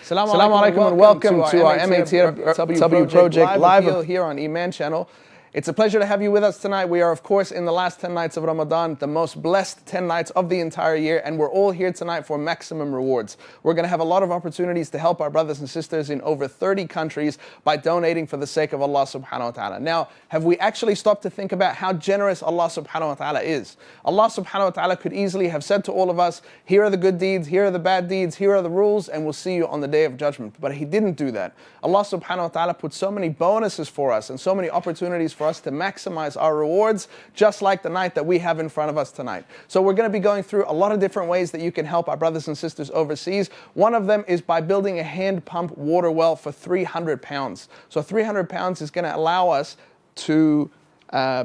Assalamu alaikum and welcome to our MATW project live here on Eman Channel. It's a pleasure to have you with us tonight. We are, of course, in the last 10 nights of Ramadan, the most blessed 10 nights of the entire year, and we're all here tonight for maximum rewards. We're going to have a lot of opportunities to help our brothers and sisters in over 30 countries by donating for the sake of Allah subhanahu wa ta'ala. Now, have we actually stopped to think about how generous Allah subhanahu wa ta'ala is? Allah subhanahu wa ta'ala could easily have said to all of us, here are the good deeds, here are the bad deeds, here are the rules, and we'll see you on the day of judgment. But He didn't do that. Allah subhanahu wa ta'ala put so many bonuses for us and so many opportunities for us to maximize our rewards, just like the night that we have in front of us tonight. So we're going to be going through a lot of different ways that you can help our brothers and sisters overseas. One of them is by building a hand pump water well for £300. So £300 is going to allow us to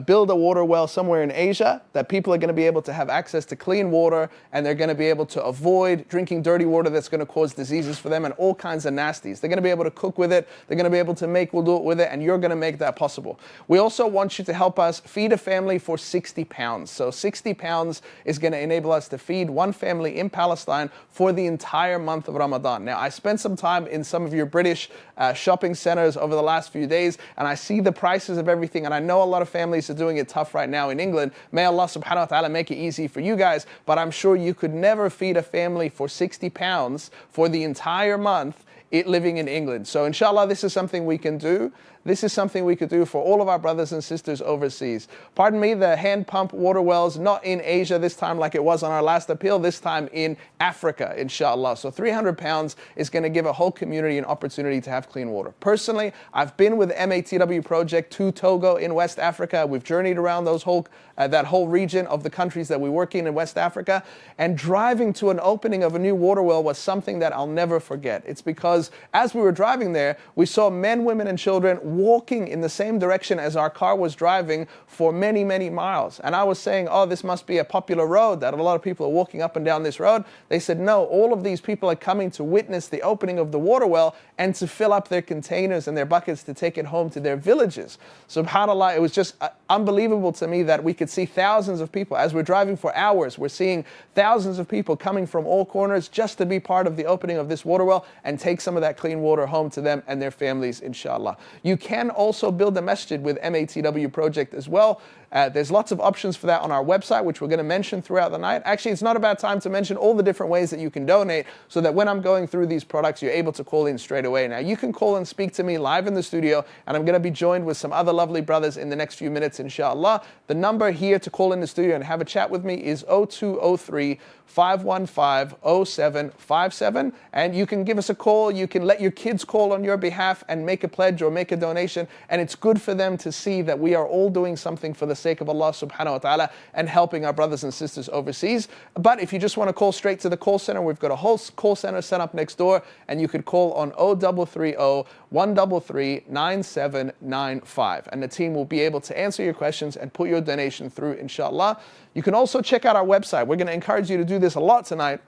build a water well somewhere in Asia that people are going to be able to have access to clean water, and they're going to be able to avoid drinking dirty water that's going to cause diseases for them and all kinds of nasties. They're going to be able to cook with it, they're going to be able to make wudu with it, and you're going to make that possible. We also want you to help us feed a family for £60. So £60 is going to enable us to feed one family in Palestine for the entire month of Ramadan. Now, I spent some time in some of your British shopping centers over the last few days, and I see the prices of everything, and I know a lot of families are doing it tough right now in England. May Allah subhanahu wa ta'ala make it easy for you guys, but I'm sure you could never feed a family for £60 for the entire month living in England. So inshallah, this is something we can do. This is something we could do for all of our brothers and sisters overseas. Pardon me, the hand pump water wells, not in Asia this time like it was on our last appeal, this time in Africa, inshallah. So £300 is going to give a whole community an opportunity to have clean water. Personally, I've been with the MATW project to Togo in West Africa. We've journeyed around that whole region of the countries that we work in West Africa, and driving to an opening of a new water well was something that I'll never forget. It's because as we were driving there, we saw men, women, and children walking in the same direction as our car was driving for many, many miles. And I was saying, oh, this must be a popular road, that a lot of people are walking up and down this road. They said, no, all of these people are coming to witness the opening of the water well and to fill up their containers and their buckets to take it home to their villages. SubhanAllah, it was just unbelievable to me that we could see thousands of people. As we're driving for hours, we're seeing thousands of people coming from all corners just to be part of the opening of this water well and take some of that clean water home to them and their families, inshallah. You can also build a masjid with MATW project as well. There's lots of options for that on our website, which we're going to mention throughout the night. Actually, it's not a bad time to mention all the different ways that you can donate, so that when I'm going through these products, you're able to call in straight away. Now, you can call and speak to me live in the studio, and I'm going to be joined with some other lovely brothers in the next few minutes, inshallah. The number here to call in the studio and have a chat with me is 0203 515 0757, and you can give us a call. You can let your kids call on your behalf and make a pledge or make a donation, and it's good for them to see that we are all doing something for the sake of Allah subhanahu wa ta'ala and helping our brothers and sisters overseas. But if you just want to call straight to the call center, we've got a whole call center set up next door, and you could call on 0330 133 9795, and the team will be able to answer your questions and put your donation through, inshallah. You can also check out our website. We're going to encourage you to do this a lot tonight,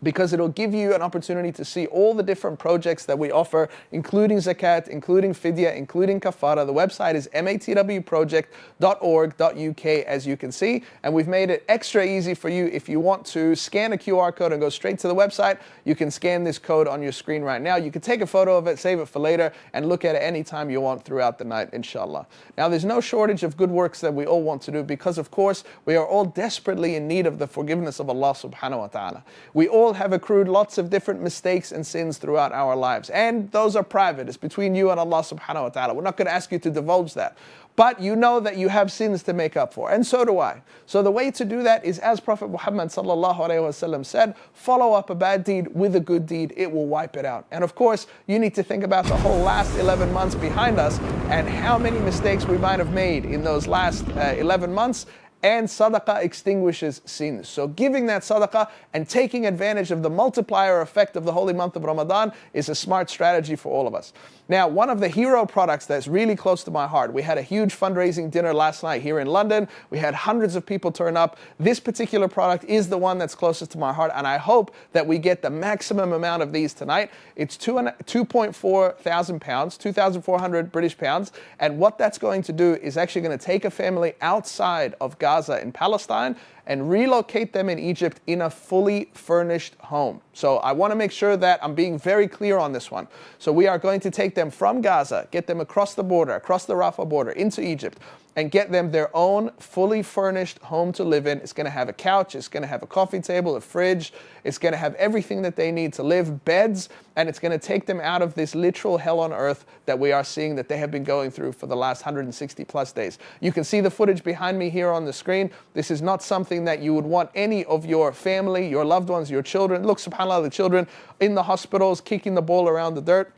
because it'll give you an opportunity to see all the different projects that we offer, including zakat, including fidya, including kafara. The website is matwproject.org.uk, as you can see, and we've made it extra easy for you. If you want to scan a QR code and go straight to the website, you can scan this code on your screen right now. You can take a photo of it, save it for later, and look at it anytime you want throughout the night, inshallah. Now, there's no shortage of good works that we all want to do, because, of course, we are all desperately in need of the forgiveness of Allah subhanahu wa ta'ala. We all have accrued lots of different mistakes and sins throughout our lives, and those are private. It's between you and Allah subhanahu wa ta'ala. We're not going to ask you to divulge that, but you know that you have sins to make up for, and so do I. So the way to do that is, as Prophet Muhammad sallallahu alaihi wasallam said, follow up a bad deed with a good deed. It will wipe it out. And of course, you need to think about the whole last 11 months behind us and how many mistakes we might have made in those last 11 months. And sadaqah extinguishes sins. So giving that sadaqah and taking advantage of the multiplier effect of the holy month of Ramadan is a smart strategy for all of us. Now, one of the hero products that's really close to my heart, we had a huge fundraising dinner last night here in London. We had hundreds of people turn up. This particular product is the one that's closest to my heart, and I hope that we get the maximum amount of these tonight. It's 2.4 thousand pounds, 2,400 British pounds, and what that's going to do is actually going to take a family outside of Gaza in Palestine and relocate them in Egypt in a fully furnished home. So I want to make sure that I'm being very clear on this one. So we are going to take them from Gaza, get them across the border, across the Rafah border into Egypt, and get them their own fully furnished home to live in. It's going to have a couch, it's going to have a coffee table, a fridge, it's going to have everything that they need to live, beds, and it's going to take them out of this literal hell on earth that we are seeing that they have been going through for the last 160 plus days. You can see the footage behind me here on the screen. This is not something that you would want any of your family, your loved ones, your children. Look, subhanAllah, the children in the hospitals, kicking the ball around the dirt,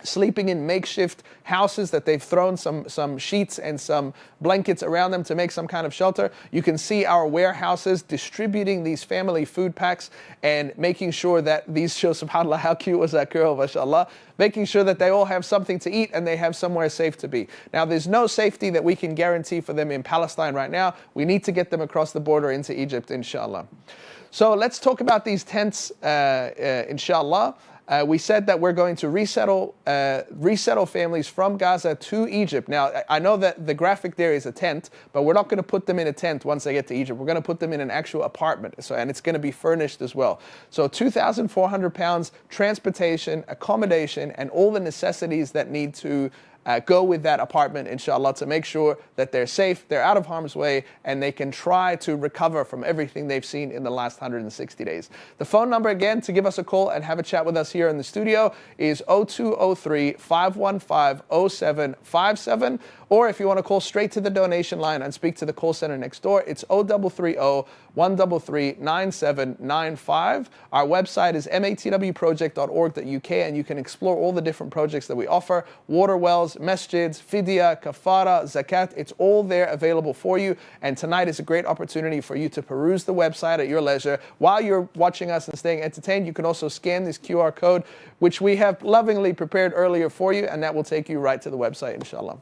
sleeping in makeshift houses that they've thrown some sheets and some blankets around them to make some kind of shelter. You can see our warehouses distributing these family food packs and making sure that these show, subhanAllah, how cute was that girl, mashallah, making sure that they all have something to eat and they have somewhere safe to be. Now, there's no safety that we can guarantee for them in Palestine right now. We need to get them across the border into Egypt, inshallah. So let's talk about these tents, inshallah. We said that we're going to resettle families from Gaza to Egypt. Now, I know that the graphic there is a tent, but we're not going to put them in a tent once they get to Egypt. We're going to put them in an actual apartment, and it's going to be furnished as well. So 2,400 pounds, transportation, accommodation, and all the necessities that need to go with that apartment, inshallah, to make sure that they're safe, they're out of harm's way, and they can try to recover from everything they've seen in the last 160 days. The phone number, again, to give us a call and have a chat with us here in the studio is 0203-515-0757. Or if you want to call straight to the donation line and speak to the call center next door, it's 0330-133-9795. Our website is matwproject.org.uk, and you can explore all the different projects that we offer: water wells, masjids, fidya, kafara, zakat. It's all there available for you. And tonight is a great opportunity for you to peruse the website at your leisure. While you're watching us and staying entertained, you can also scan this QR code, which we have lovingly prepared earlier for you, and that will take you right to the website, inshallah.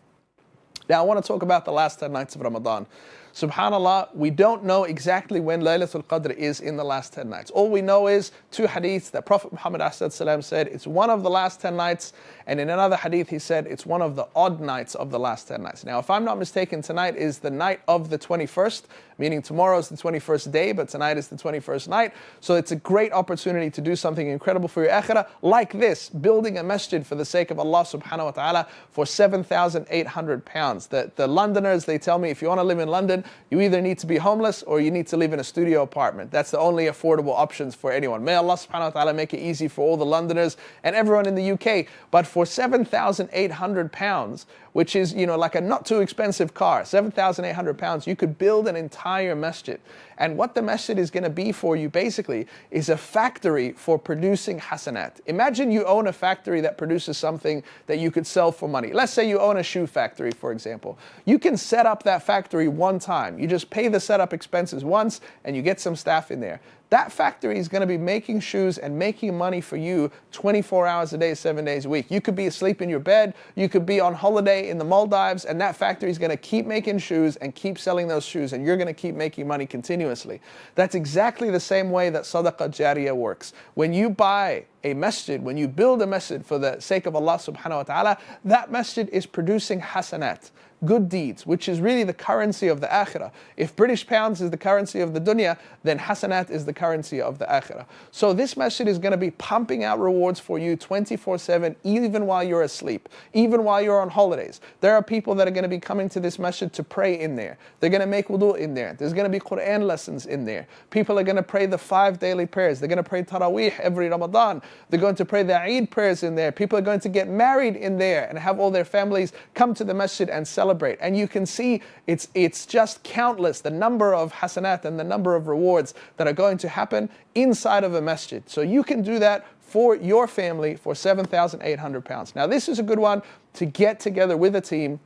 Now, I want to talk about the last 10 nights of Ramadan. SubhanAllah, we don't know exactly when Laylatul Qadr is in the last 10 nights. All we know is two hadiths that Prophet Muhammad said it's one of the last 10 nights, and in another hadith he said it's one of the odd nights of the last 10 nights. Now, if I'm not mistaken, tonight is the night of the 21st, meaning tomorrow is the 21st day, but tonight is the 21st night. So it's a great opportunity to do something incredible for your akhirah, like this, building a masjid for the sake of Allah subhanahu wa ta'ala for 7,800 pounds. The Londoners, they tell me, if you want to live in London, you either need to be homeless or you need to live in a studio apartment. That's the only affordable options for anyone. May Allah subhanahu wa ta'ala make it easy for all the Londoners and everyone in the UK. But for 7,800 pounds, which is, like a not too expensive car, 7,800 pounds, you could build an entire masjid. And what the masjid is going to be for you, basically, is a factory for producing hasanat. Imagine you own a factory that produces something that you could sell for money. Let's say you own a shoe factory, for example. You can set up that factory one time. You just pay the setup expenses once, and you get some staff in there. That factory is going to be making shoes and making money for you 24 hours a day, 7 days a week. You could be asleep in your bed, you could be on holiday in the Maldives, and that factory is going to keep making shoes and keep selling those shoes, and you're going to keep making money continuously. That's exactly the same way that Sadaqah Jariyah works. When you buy a masjid, when you build a masjid for the sake of Allah subhanahu wa ta'ala, that masjid is producing hasanat, good deeds, which is really the currency of the akhirah. If British pounds is the currency of the dunya, then hasanat is the currency of the akhirah. So this masjid is going to be pumping out rewards for you 24/7, even while you're asleep, even while you're on holidays. There are people that are going to be coming to this masjid to pray in there. They're going to make wudu in there. There's going to be Quran lessons in there. People are going to pray the 5 daily prayers. They're going to pray Taraweeh every Ramadan. They're going to pray the Eid prayers in there. People are going to get married in there and have all their families come to the masjid and celebrate. And you can see it's just countless, the number of hasanat and the number of rewards that are going to happen inside of a masjid. So you can do that for your family for 7,800 pounds. Now, this is a good one to get together with a team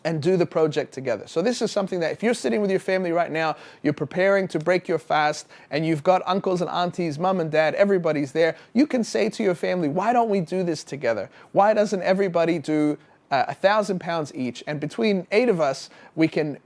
and do the project together. So this is something that if you're sitting with your family right now, you're preparing to break your fast, and you've got uncles and aunties, mum and dad, everybody's there, you can say to your family, why don't we do this together? Why doesn't everybody do £1,000 each, and between 8 of us, we can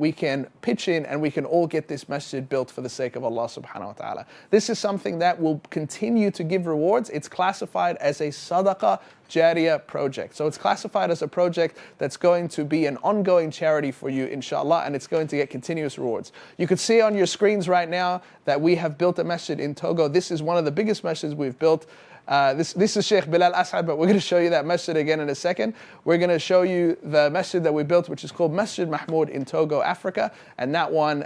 pitch in and we can all get this masjid built for the sake of Allah subhanahu wa ta'ala. This is something that will continue to give rewards. It's classified as a sadaqah Jariyah project. So it's classified as a project that's going to be an ongoing charity for you, inshallah, and it's going to get continuous rewards. You can see on your screens right now that we have built a masjid in Togo. This is one of the biggest masjids we've built. This is Sheikh Bilal Asad, but we're going to show you that masjid again in a second. We're going to show you the masjid that we built, which is called Masjid Mahmoud in Togo, Africa, and that one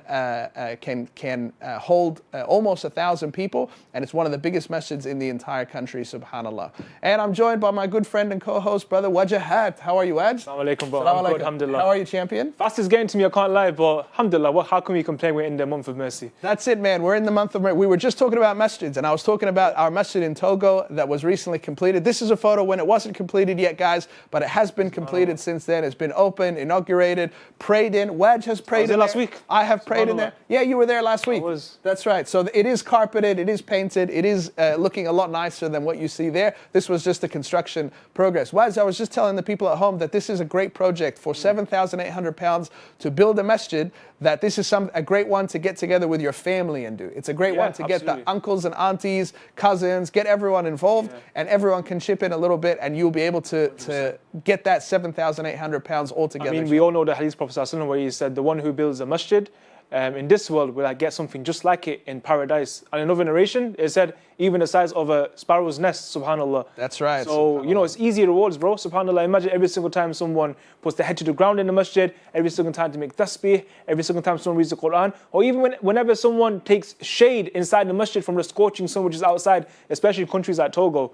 can hold almost 1,000 people, and it's one of the biggest masjids in the entire country, subhanallah. And I'm joined by my good friend and co-host, brother Wajahat. How are you, Waj? Assalamu alaikum, bro. I'm good, alhamdulillah. How are you, champion? Fast is getting to me, I can't lie, but alhamdulillah, how can we complain? We're in the month of mercy. That's it, man. We're in the month of mercy. We were just talking about masjids, and I was talking about our masjid in Togo that was recently completed. This is a photo when it wasn't completed yet, guys, but it has been completed since then. It's been opened, inaugurated, prayed in. Waj has prayed in last week. I have prayed in there. Yeah, you were there last week. I was. That's right. So it is carpeted, it is painted, it is looking a lot nicer than what you see there. This was just a construction progress. Waj, I was just telling the people at home that this is a great project for £7,800 to build a masjid, that this is a great one to get together with your family and do. It's a great one to get the uncles and aunties, cousins, get everyone involved, and everyone can chip in a little bit, and you'll be able to get that £7,800 altogether. I mean, we all know the Hadith Prophet ﷺ where he said, the one who builds a masjid in this world will get something just like it in paradise. And another narration, it said, even the size of a sparrow's nest, subhanallah. That's right. So, you know, it's easy rewards, bro, subhanallah. Imagine every single time someone puts their head to the ground in the masjid, every single time to make tasbih, every single time someone reads the Quran, or even whenever someone takes shade inside the masjid from the scorching sun which is outside, especially in countries like Togo,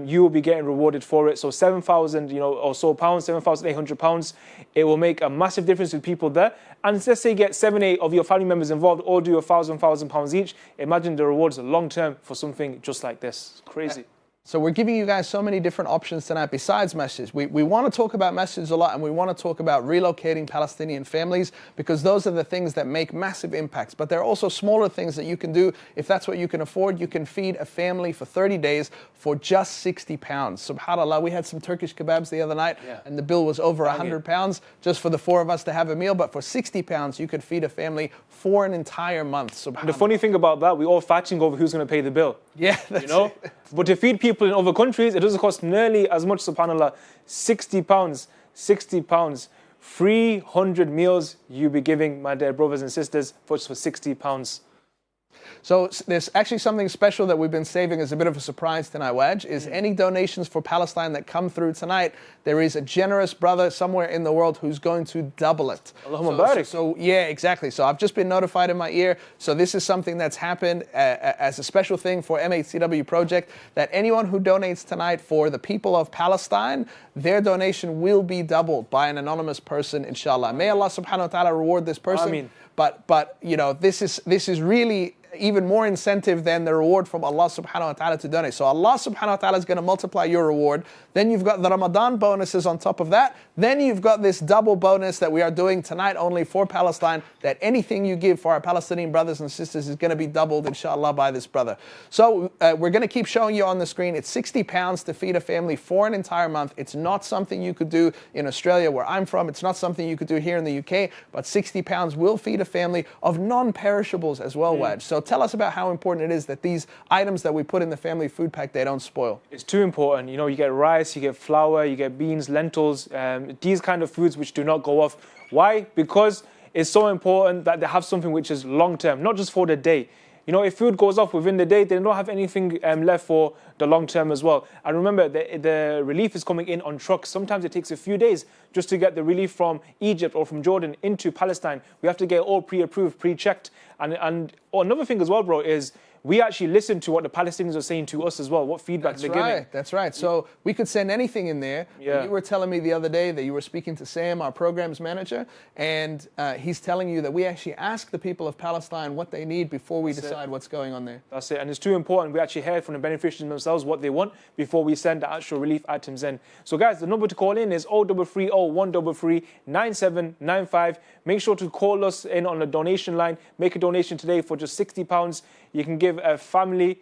you will be getting rewarded for it. So 7,000, or so pounds, £7,800. It will make a massive difference with people there. And let's say you get 7, 8 of your family members involved, all do £1,000 each. Imagine the rewards long term for something just like this. It's crazy. So we're giving you guys so many different options tonight besides masjids. We want to talk about masjids a lot, and we want to talk about relocating Palestinian families, because those are the things that make massive impacts. But there are also smaller things that you can do. If that's what you can afford, you can feed a family for 30 days for just £60. SubhanAllah, we had some Turkish kebabs the other night, and the bill was over £100 just for the 4 of us to have a meal. But for £60, you could feed a family for an entire month. SubhanAllah. The funny thing about that, we're all fighting over who's going to pay the bill. Yeah, that's it. But to feed people in other countries, it doesn't cost nearly as much, subhanAllah. £60, 300 meals you'll be giving, my dear brothers and sisters, for £60. So there's actually something special that we've been saving as a bit of a surprise tonight, Waj, is any donations for Palestine that come through tonight, there is a generous brother somewhere in the world who's going to double it. Allahumma barik. So yeah, exactly. So I've just been notified in my ear. So this is something that's happened as a special thing for MHCW project, that anyone who donates tonight for the people of Palestine, their donation will be doubled by an anonymous person, inshallah. May Allah subhanahu wa ta'ala reward this person. Ameen. But you know, this is really even more incentive than the reward from Allah subhanahu wa ta'ala to donate. So Allah subhanahu wa ta'ala is going to multiply your reward. Then you've got the Ramadan bonuses on top of that. Then you've got this double bonus that we are doing tonight only for Palestine, that anything you give for our Palestinian brothers and sisters is going to be doubled, inshallah, by this brother. So we're going to keep showing you on the screen. It's £60 to feed a family for an entire month. It's not something you could do in Australia, where I'm from. It's not something you could do here in the UK, but £60 will feed a family of non-perishables as well, Waj. So tell us about how important it is that these items that we put in the family food pack, they don't spoil. It's too important. You know, you get rice, you get flour, you get beans, lentils, these kind of foods which do not go off. Why? Because it's so important that they have something which is long-term, not just for the day. You know, if food goes off within the day, they don't have anything left for the long term as well. And remember, the relief is coming in on trucks. Sometimes it takes a few days just to get the relief from Egypt or from Jordan into Palestine. We have to get it all pre-approved, pre-checked. And another thing as well, bro, is we actually listen to what the Palestinians are saying to us as well, what feedback they're giving. That's right. So we could send anything in there. Yeah. You were telling me the other day that you were speaking to Sam, our programs manager, and he's telling you that we actually ask the people of Palestine what they need before we decide what's going on there. That's it. And it's too important. We actually hear from the beneficiaries themselves what they want before we send the actual relief items in. So guys, the number to call in is 0330 133 9795. Make sure to call us in on the donation line. Make a donation today for just £60. You can give a family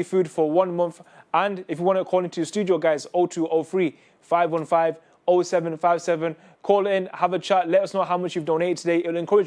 food for 1 month. And if you want to call into the studio, guys, 0203 515 0757. Call in, have a chat, let us know how much you've donated today. It'll encourage